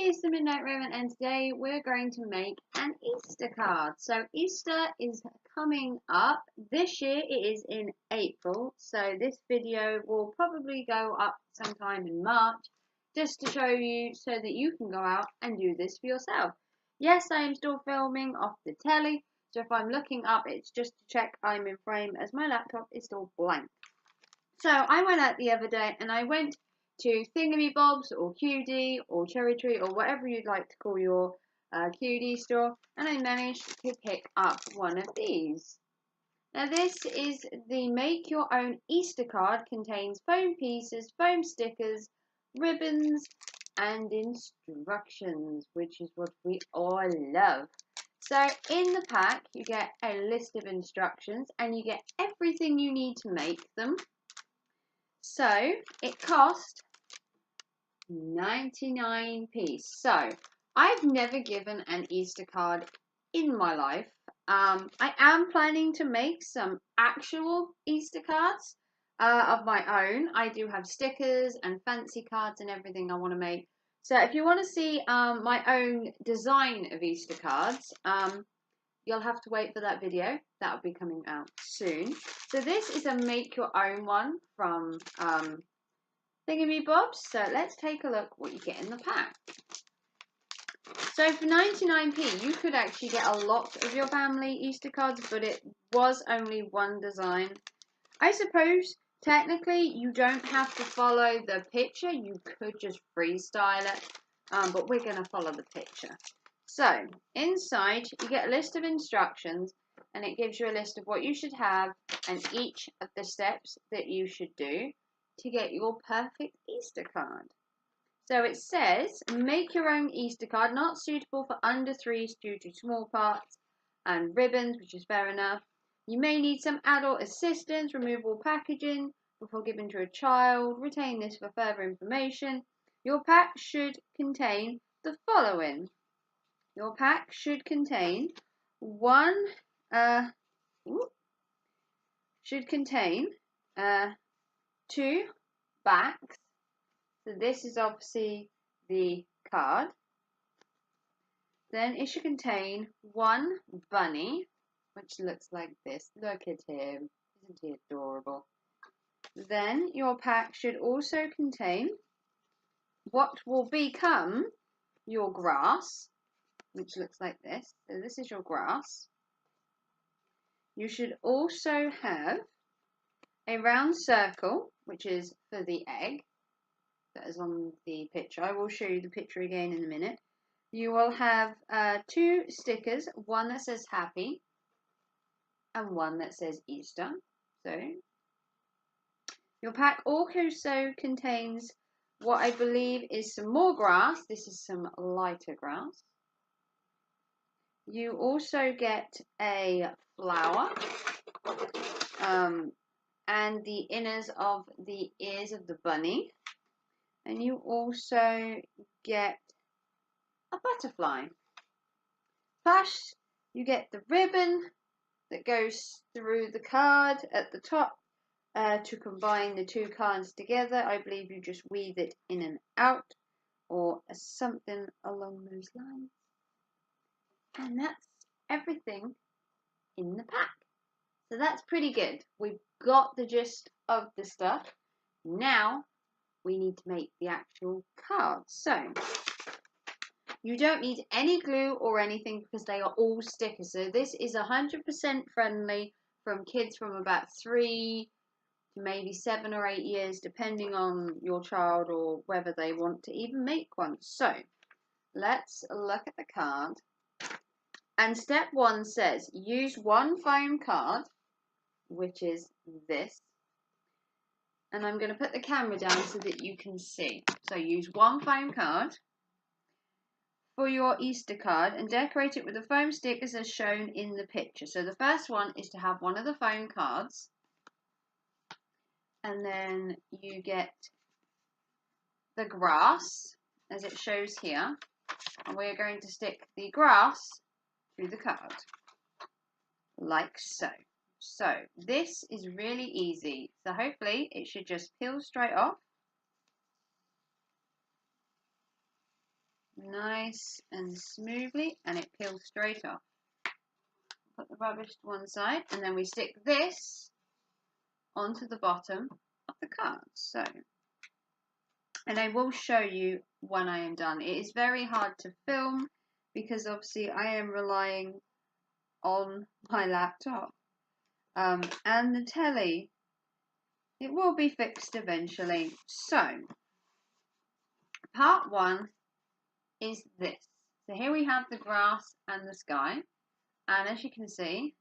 it's the Midnight Raven, and today we're going to make an Easter card. So Easter is coming up. This year it is in April, so this video will probably go up sometime in March, just to show you so that you can go out and do this for yourself. Yes, I am still filming off the telly, so if I'm looking up, it's just to check I'm in frame, as my laptop is still blank. So I went out the other day and I went to Thingamybobs or QD or Cherry Tree or whatever you'd like to call your QD store, and I managed to pick up one of these. Now this is the Make Your Own Easter card. Contains foam pieces, foam stickers, ribbons and instructions, which is what we all love. So in the pack you get a list of instructions and you get everything you need to make them. So it cost 99p. So I've never given an Easter card in my life. I am planning to make some actual Easter cards of my own. I do have stickers and fancy cards and everything I want to make. So if you want to see my own design of Easter cards, you'll have to wait for that video. That will be coming out soon. So this is a make your own one from Thingamybobs. So let's take a look what you get in the pack. So for 99p you could actually get a lot of your family Easter cards, but it was only one design. I suppose technically you don't have to follow the picture, you could just freestyle it, but we're going to follow the picture. So inside you get a list of instructions and it gives you a list of what you should have and each of the steps that you should do to get your perfect Easter card. So it says, make your own Easter card, not suitable for under 3s due to small parts and ribbons, which is fair enough. You may need some adult assistance, removable packaging before giving to a child. Retain this for further information. Your pack should contain the following. Your pack should contain two backs. So this is obviously the card. Then it should contain one bunny, which looks like this. Look at him. Isn't he adorable? Then your pack should also contain what will become your grass, which looks like this. So this is your grass. You should also have a round circle, which is for the egg. That is on the picture. I will show you the picture again in a minute. You will have two stickers, one that says happy and one that says Easter. So your pack also contains what I believe is some more grass. This is some lighter grass. You also get a flower and the inners of the ears of the bunny. And you also get a butterfly. Plus, you get the ribbon that goes through the card at the top to combine the two cards together. I believe you just weave it in and out or something along those lines. And that's everything in the pack. So that's pretty good. We've got the gist of the stuff. Now we need to make the actual cards. So you don't need any glue or anything because they are all stickers. So this is 100% friendly from kids from about 3 to maybe 7 or 8 years, depending on your child or whether they want to even make one. So let's look at the card. And step 1 says use one foam card, which is this. And I'm going to put the camera down so that you can see. So use one foam card for your Easter card and decorate it with the foam stickers as shown in the picture. So the first one is to have one of the foam cards, and then you get the grass as it shows here, and we're going to stick the grass through the card like so. So this is really easy, so hopefully it should just peel straight off. nice and smoothly, and it peels straight off. Put the rubbish to one side, and then we stick this onto the bottom of the card. So, and I will show you when I am done. It is very hard to film because obviously I am relying on my laptop and the telly. It will be fixed eventually. So, part one is this. So here we have the grass and the sky, and as you can see,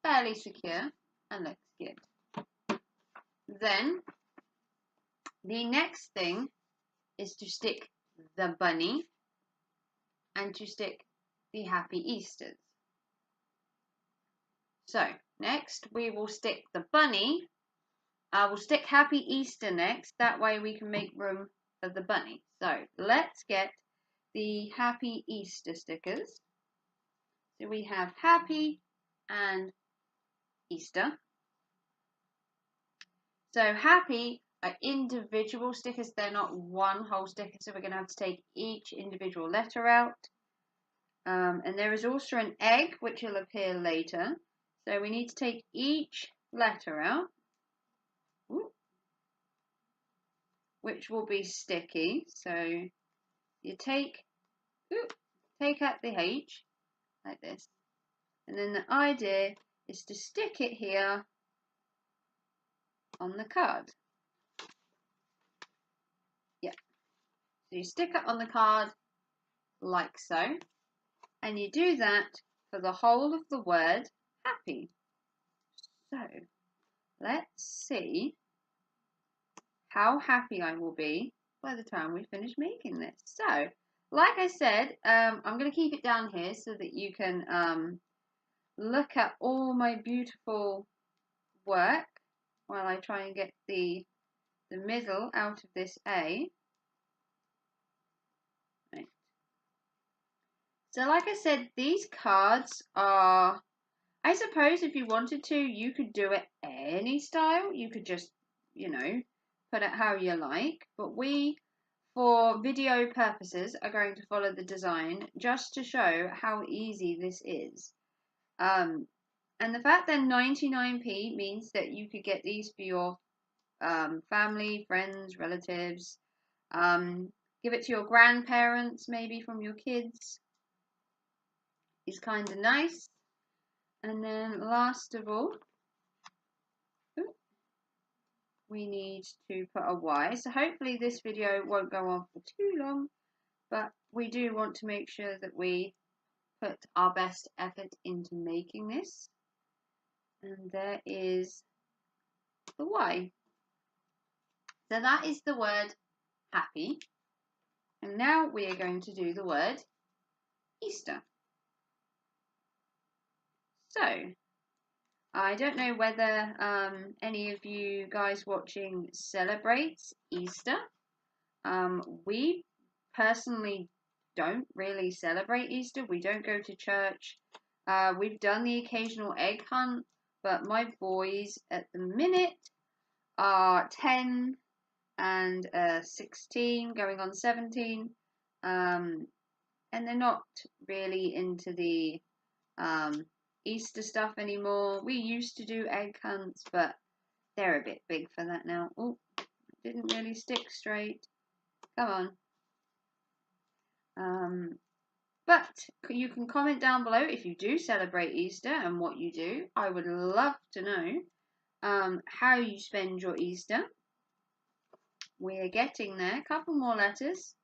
fairly secure and looks good. Then the next thing is to stick the bunny and to stick the Happy Easters. So next we will stick the bunny. We'll stick Happy Easter next. That way we can make room for the bunny. So let's get the Happy Easter stickers. So we have Happy and Easter. So Happy are individual stickers. They're not one whole sticker. So we're going to have to take each individual letter out. And there is also an egg, which will appear later. So we need to take each letter out, which will be sticky. So you take out the H like this, and then the idea is to stick it here on the card. Yeah, so you stick it on the card like so, and you do that for the whole of the word happy. So let's see how happy I will be by the time we finish making this. So like I said, I'm going to keep it down here so that you can look at all my beautiful work while I try and get the middle out of this A. Right. So like I said, these cards are, I suppose if you wanted to, you could do it any style. You could just, you know, put it how you like. But we, for video purposes, are going to follow the design just to show how easy this is. And the fact that 99p means that you could get these for your family, friends, relatives. Give it to your grandparents, maybe from your kids. Is kind of nice. And then last of all, we need to put a Y. So hopefully this video won't go on for too long, but we do want to make sure that we put our best effort into making this. And there is the Y. So that is the word happy. And now we are going to do the word Easter. So, I don't know whether any of you guys watching celebrates Easter. We personally don't really celebrate Easter. We don't go to church. We've done the occasional egg hunt, but my boys at the minute are 10 and 16, going on 17, and they're not really into the Easter stuff anymore. We used to do egg hunts, but they're a bit big for that now. Oh, didn't really stick straight. Come on. But you can comment down below if you do celebrate Easter and what you do. I would love to know how you spend your Easter. We are getting there. A couple more letters.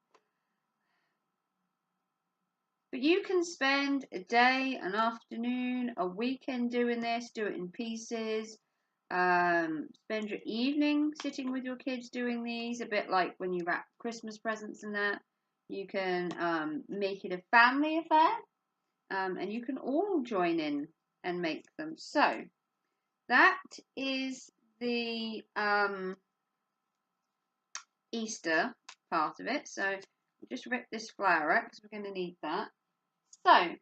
But you can spend a day, an afternoon, a weekend doing this. Do it in pieces. Spend your evening sitting with your kids doing these. A bit like when you wrap Christmas presents and that. You can make it a family affair. And you can all join in and make them. So that is the Easter part of it. So just rip this flower out because we're going to need that. So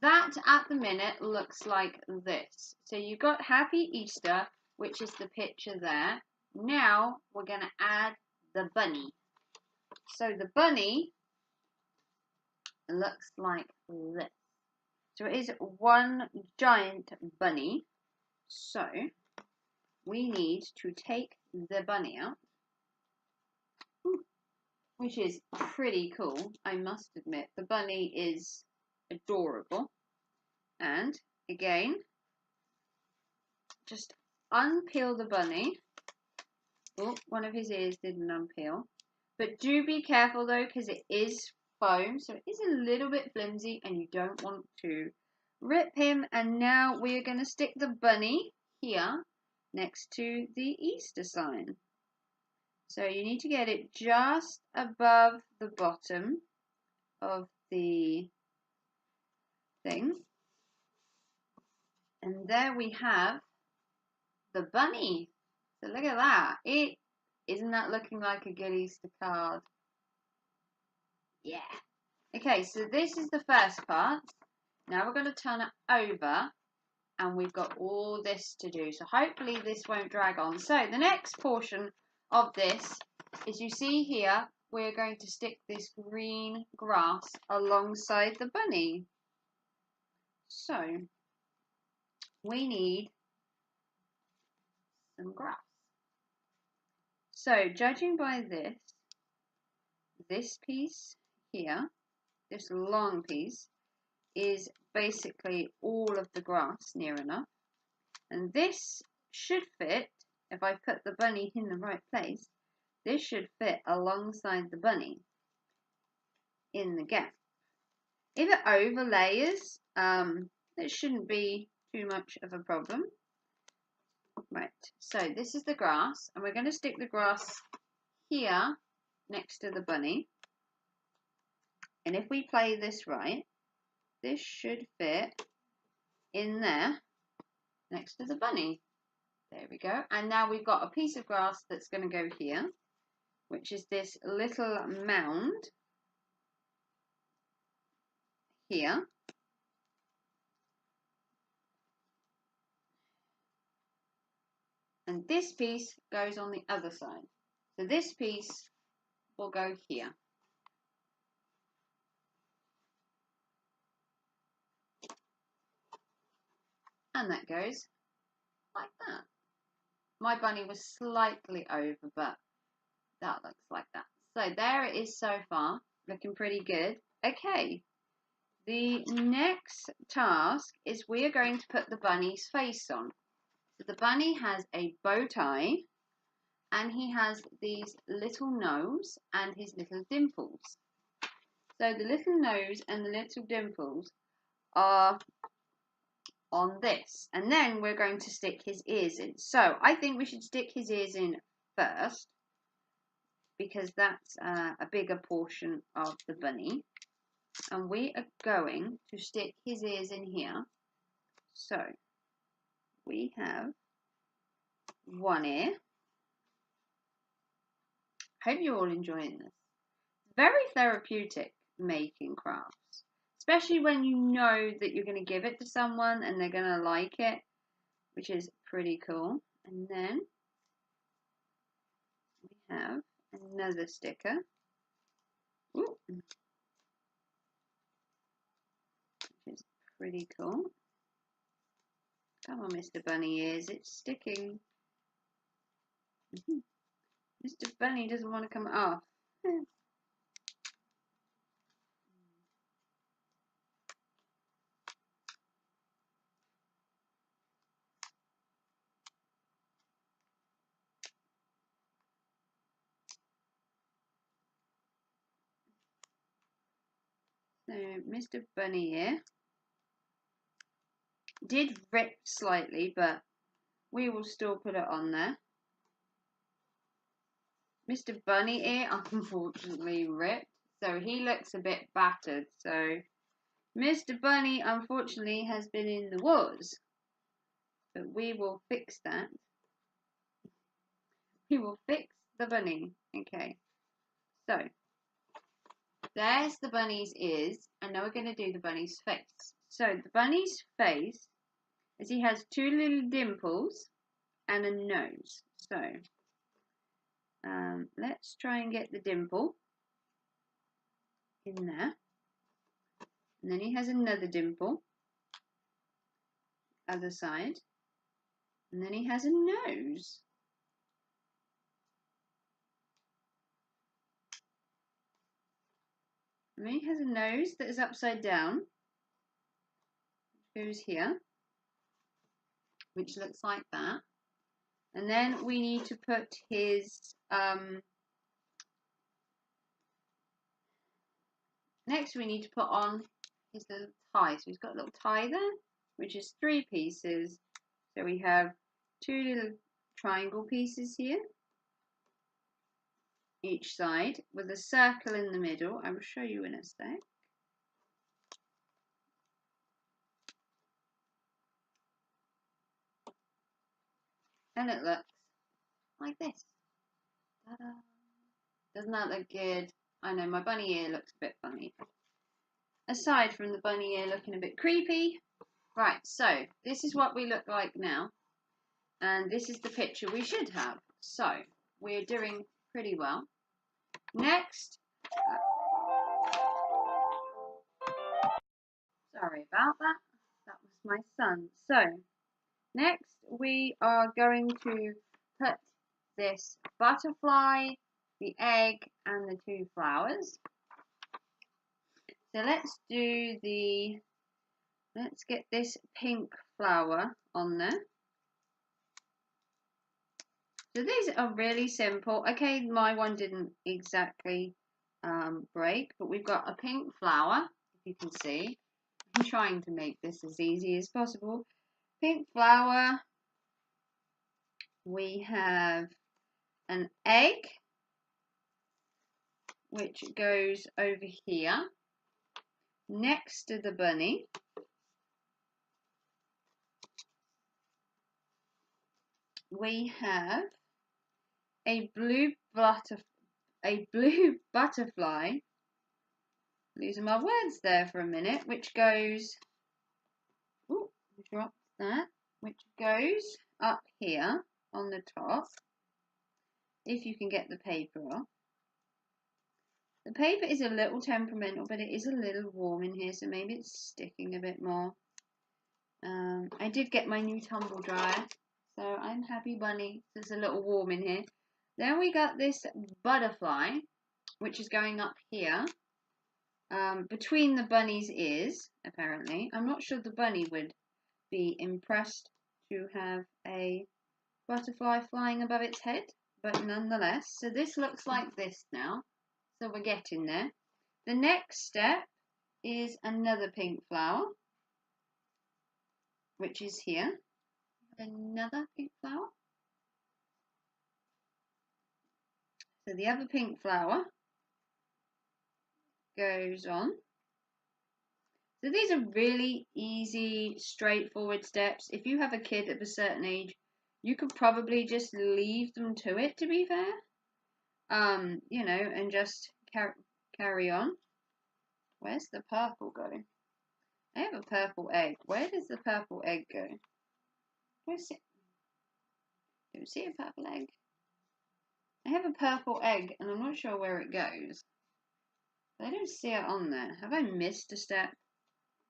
that at the minute looks like this. So you've got Happy Easter, which is the picture there. Now we're going to add the bunny. So the bunny looks like this. So it is one giant bunny. So we need to take the bunny out, which is pretty cool, I must admit. The bunny is adorable. And again, just unpeel the bunny. Oh, one of his ears didn't unpeel. But do be careful though, because it is foam, so it is a little bit flimsy and you don't want to rip him. And now we're going to stick the bunny here next to the Easter sign. So you need to get it just above the bottom of the thing. And there we have the bunny. So look at that. Isn't that looking like a good Easter card? Yeah. Okay, so this is the first part. Now we're going to turn it over and we've got all this to do. So hopefully this won't drag on. So the next portion of this is, you see here, we're going to stick this green grass alongside the bunny. So we need some grass. So judging by this piece here, this long piece, is basically all of the grass near enough. And this should fit, if I put the bunny in the right place, this should fit alongside the bunny in the gap. If it overlays, it shouldn't be too much of a problem. Right, so this is the grass, and we're going to stick the grass here next to the bunny. And if we play this right, this should fit in there next to the bunny. There we go. And now we've got a piece of grass that's going to go here, which is this little mound here. And this piece goes on the other side. So this piece will go here. And that goes like that. My bunny was slightly over, but that looks like that. So there it is so far, looking pretty good. Okay, the next task is we are going to put the bunny's face on. So the bunny has a bow tie, and he has these little nose and his little dimples. So the little nose and the little dimples are on this, and then we're going to stick his ears in. So I think we should stick his ears in first, because that's a bigger portion of the bunny, and we are going to stick his ears in here. So we have one ear. Hope you're all enjoying this. Very therapeutic making crafts, especially when you know that you're going to give it to someone and they're going to like it, which is pretty cool. And then we have another sticker. Ooh. Which is pretty cool. Come on, Mr. Bunny Ears, it's sticking. Mr. Bunny doesn't want to come off. So Mr. Bunny Ear did rip slightly, but we will still put it on there. Mr. Bunny Ear unfortunately ripped, so he looks a bit battered. So Mr. Bunny unfortunately has been in the wars, but we will fix that. We will fix the bunny. Okay, so there's the bunny's ears, and now we're going to do the bunny's face. So the bunny's face, as he has two little dimples and a nose. So let's try and get the dimple in there. And then he has another dimple, other side. And then he has a nose. And then he has a nose that is upside down, which goes here, which looks like that. And then we need to put his, next we need to put on his little tie. So he's got a little tie there, which is 3 pieces. So we have 2 little triangle pieces here, each side, with a circle in the middle. I will show you in a sec. And it looks like this. Ta-da. Doesn't that look good? I know, my bunny ear looks a bit funny. Aside from the bunny ear looking a bit creepy. Right, so this is what we look like now. And this is the picture we should have. So, we're doing pretty well. Next, sorry about that. That was my son. So, next we are going to put this butterfly, the egg, and the 2 flowers. So let's get this pink flower on there. So these are really simple. Okay, my one didn't exactly break, but we've got a pink flower, if you can see. I'm trying to make this as easy as possible. Pink flower. We have an egg, which goes over here, next to the bunny. We have a blue butterfly, losing my words there for a minute, which goes, ooh, dropped that, which goes up here on the top, if you can get the paper off. The paper is a little temperamental, but it is a little warm in here, so maybe it's sticking a bit more. I did get my new tumble dryer, so I'm happy bunny. There's a little warm in here. Then we got this butterfly, which is going up here, between the bunny's ears, apparently. I'm not sure the bunny would be impressed to have a butterfly flying above its head, but nonetheless. So this looks like this now. So we're getting there. The next step is another pink flower, which is here. Another pink flower. So the other pink flower goes on. So these are really easy, straightforward steps. If you have a kid of a certain age, you could probably just leave them to it, to be fair. You know, and just carry on. Where's the purple go? I have a purple egg. Where does the purple egg go? Where's it? Don't see a purple egg. I have a purple egg, and I'm not sure where it goes. I don't see it on there. Have I missed a step?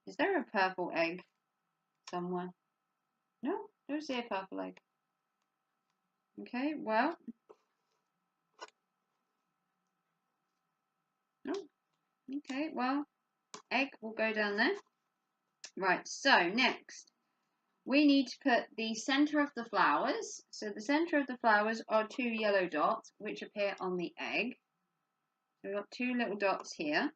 Is there a purple egg somewhere? No, don't see a purple egg. Okay, well. No. Okay, well, egg will go down there. Right, so next, we need to put the center of the flowers. So the center of the flowers are 2 yellow dots, which appear on the egg. So we've got 2 little dots here.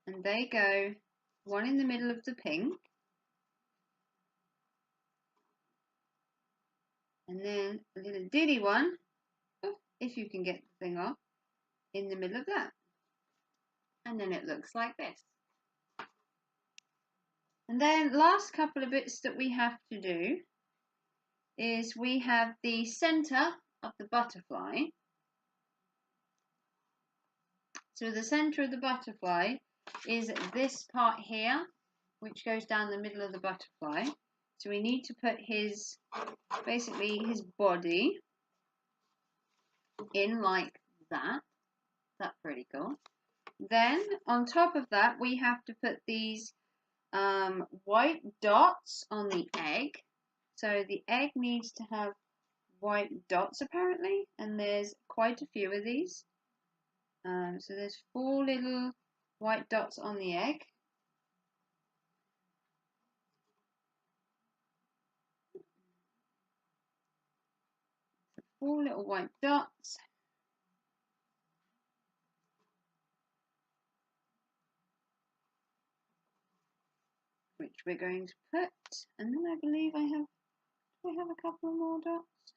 And they go, one in the middle of the pink. And then a little diddy one, if you can get the thing off, in the middle of that. And then it looks like this. And then last couple of bits that we have to do is we have the center of the butterfly. So the center of the butterfly is this part here, which goes down the middle of the butterfly. So we need to put his, basically his body in like that. That's pretty cool. Then on top of that, we have to put these white dots on the egg. So the egg needs to have white dots apparently, and there's quite a few of these. So there's 4 little white dots on the egg. So 4 little white dots. Which we're going to put, and then I believe I have a couple more dots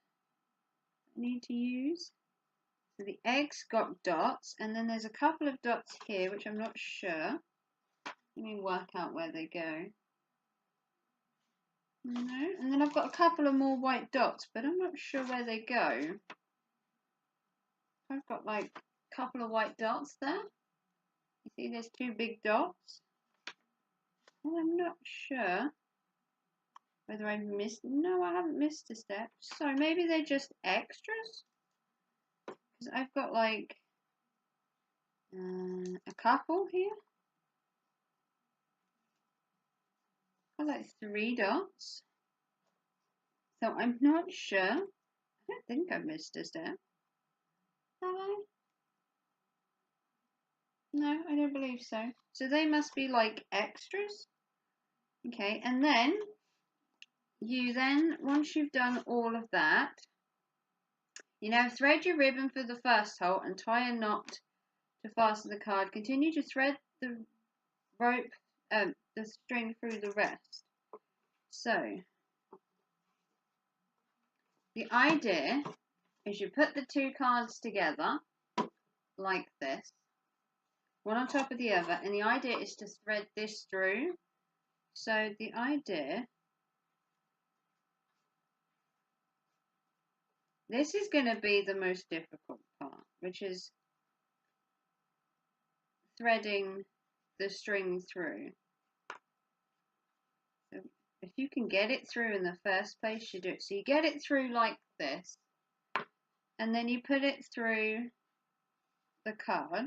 I need to use. So the egg's got dots, and then there's a couple of dots here which I'm not sure. Let me work out where they go. No, and then I've got a couple of more white dots, but I'm not sure where they go. I've got like a couple of white dots there. You see there's 2 big dots. And I'm not sure whether I missed. No, I haven't missed a step. So maybe they're just extras. Because I've got like a couple here. I've got like 3 dots. So I'm not sure. I don't think I've missed a step. Have I? No, I don't believe so. So they must be like extras. Okay, and then once you've done all of that, you now thread your ribbon for the first hole and tie a knot to fasten the card. Continue to thread the rope, the string through the rest. So the idea is you put the 2 cards together like this, one on top of the other, and the idea is to thread this through. So the idea, this is going to be the most difficult part, which is threading the string through. So if you can get it through in the first place, you do it. So you get it through like this, and then you put it through the card,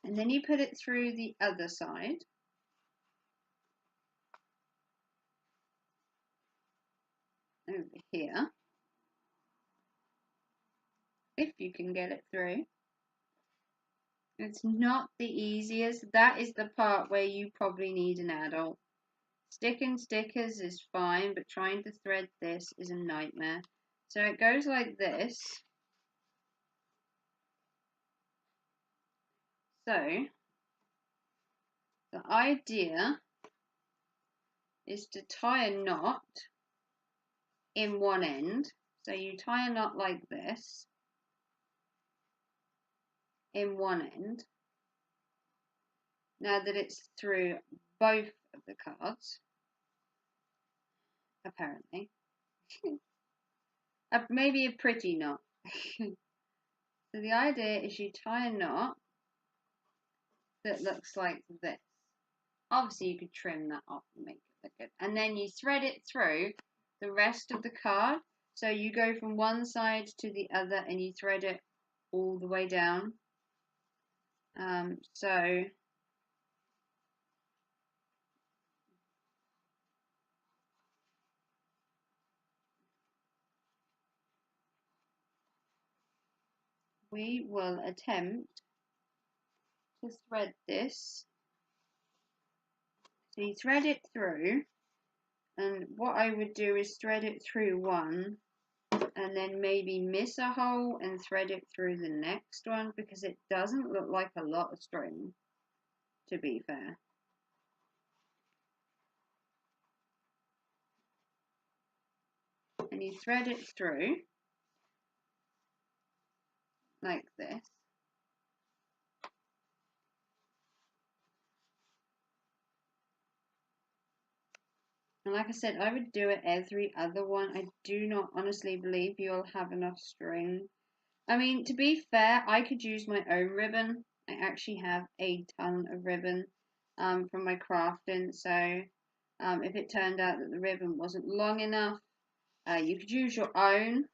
and then you put it through the other side. Over here, if you can get it through. It's not the easiest. That is the part where you probably need an adult. Sticking stickers is fine, but trying to thread this is a nightmare. So it goes like this. So the idea is to tie a knot in one end. So you tie a knot like this in one end. Now that it's through both of the cards, apparently. Maybe a pretty knot. So the idea is you tie a knot that looks like this. Obviously you could trim that off and make it look good. And then you thread it through the rest of the card. So you go from one side to the other and you thread it all the way down. So we will attempt to thread this. So you thread it through, and what I would do is thread it through one and then maybe miss a hole and thread it through the next one, because it doesn't look like a lot of string, to be fair. And you thread it through like this. And like I said, I would do it every other one. I do not honestly believe you'll have enough string. I mean, to be fair, I could use my own ribbon. I actually have a ton of ribbon from my crafting. So if it turned out that the ribbon wasn't long enough, you could use your own.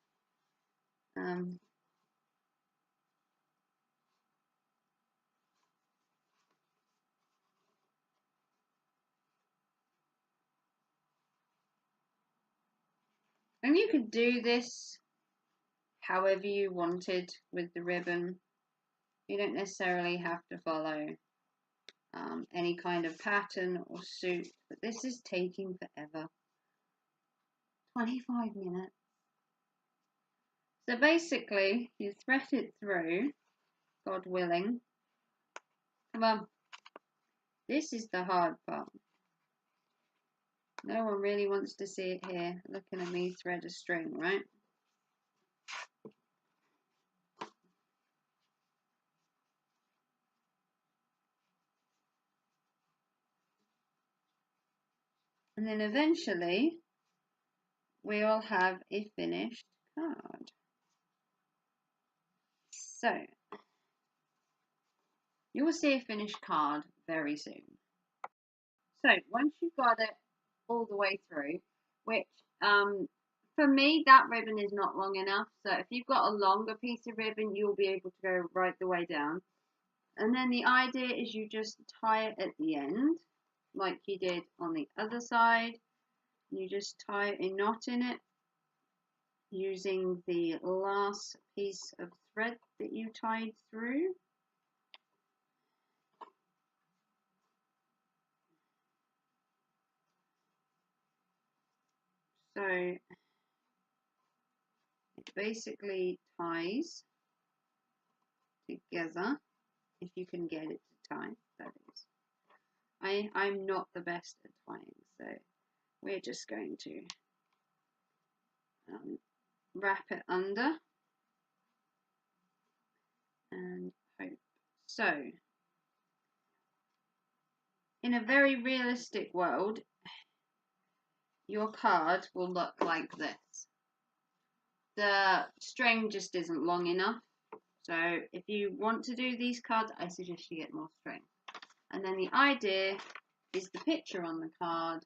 And you could do this however you wanted with the ribbon. You don't necessarily have to follow any kind of pattern or suit, but this is taking forever. 25 minutes. So basically, you thread it through, God willing. Come on. This is the hard part. No one really wants to see it here, looking at me thread a string, right? And then eventually, we'll have a finished card. So, you will see a finished card very soon. So, once you've got it all the way through, which for me, that ribbon is not long enough. So if you've got a longer piece of ribbon, you'll be able to go right the way down. And then the idea is you just tie it at the end, like you did on the other side. You just tie a knot in it using the last piece of thread that you tied through. So it basically ties together, if you can get it to tie, that is. I'm not the best at tying, so we're just going to wrap it under and hope. So, in a very realistic world, your card will look like this. The string just isn't long enough, so if you want to do these cards, I suggest you get more string. And then the idea is the picture on the card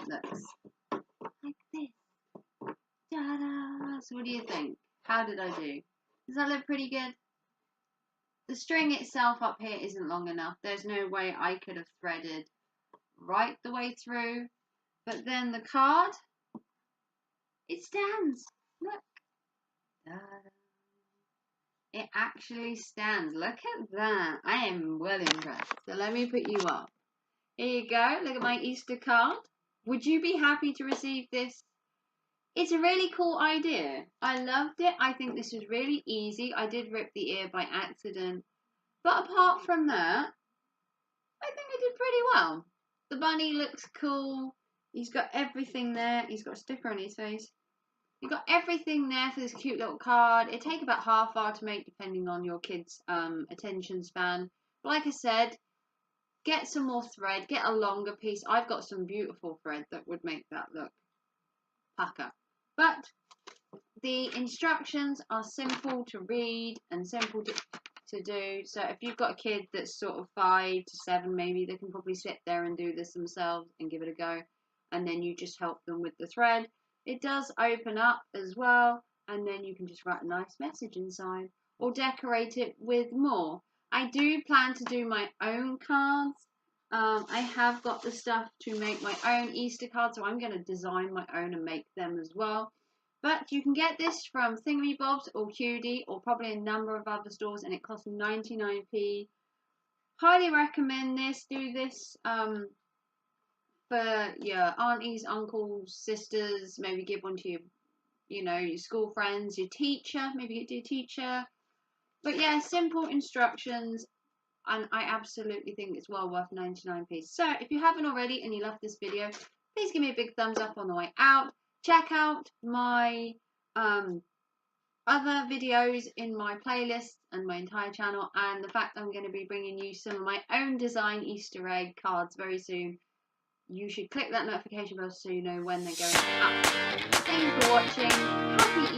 looks like this. Ta-da! So what do you think? How did I do? Does that look pretty good? The string itself up here isn't long enough. There's no way I could have threaded right the way through. But then the card, it stands. Look. Ta-da. It actually stands. Look at that. I am well impressed. So let me put you up. Here you go. Look at my Easter card. Would you be happy to receive this? It's a really cool idea. I loved it. I think this was really easy. I did rip the ear by accident. But apart from that, I think I did pretty well. The bunny looks cool. He's got everything there. He's got a sticker on his face. You've got everything there for this cute little card. It'd take about half hour to make, depending on your kid's attention span. But like I said, get some more thread. Get a longer piece. I've got some beautiful thread that would make that look pucker. But the instructions are simple to read and simple to do. So if you've got a kid that's sort of 5 to 7, maybe they can probably sit there and do this themselves and give it a go. And then you just help them with the thread. It does open up as well, and then you can just write a nice message inside or decorate it with more. I do plan to do my own cards. I have got the stuff to make my own Easter cards, so I'm going to design my own and make them as well. But you can get this from Thingamybobs or Cutie or probably a number of other stores, and it costs 99p. Highly recommend this. Do this for your aunties, uncles, sisters. Maybe give one to your, your school friends, your teacher. Maybe get to your teacher. But yeah, simple instructions, and I absolutely think it's well worth 99p. So if you haven't already and you love this video, please give me a big thumbs up on the way out. Check out my other videos in my playlist and my entire channel, and the fact that I'm going to be bringing you some of my own design Easter egg cards very soon. You should click that notification bell so you know when they're going up. Thank you for watching. Happy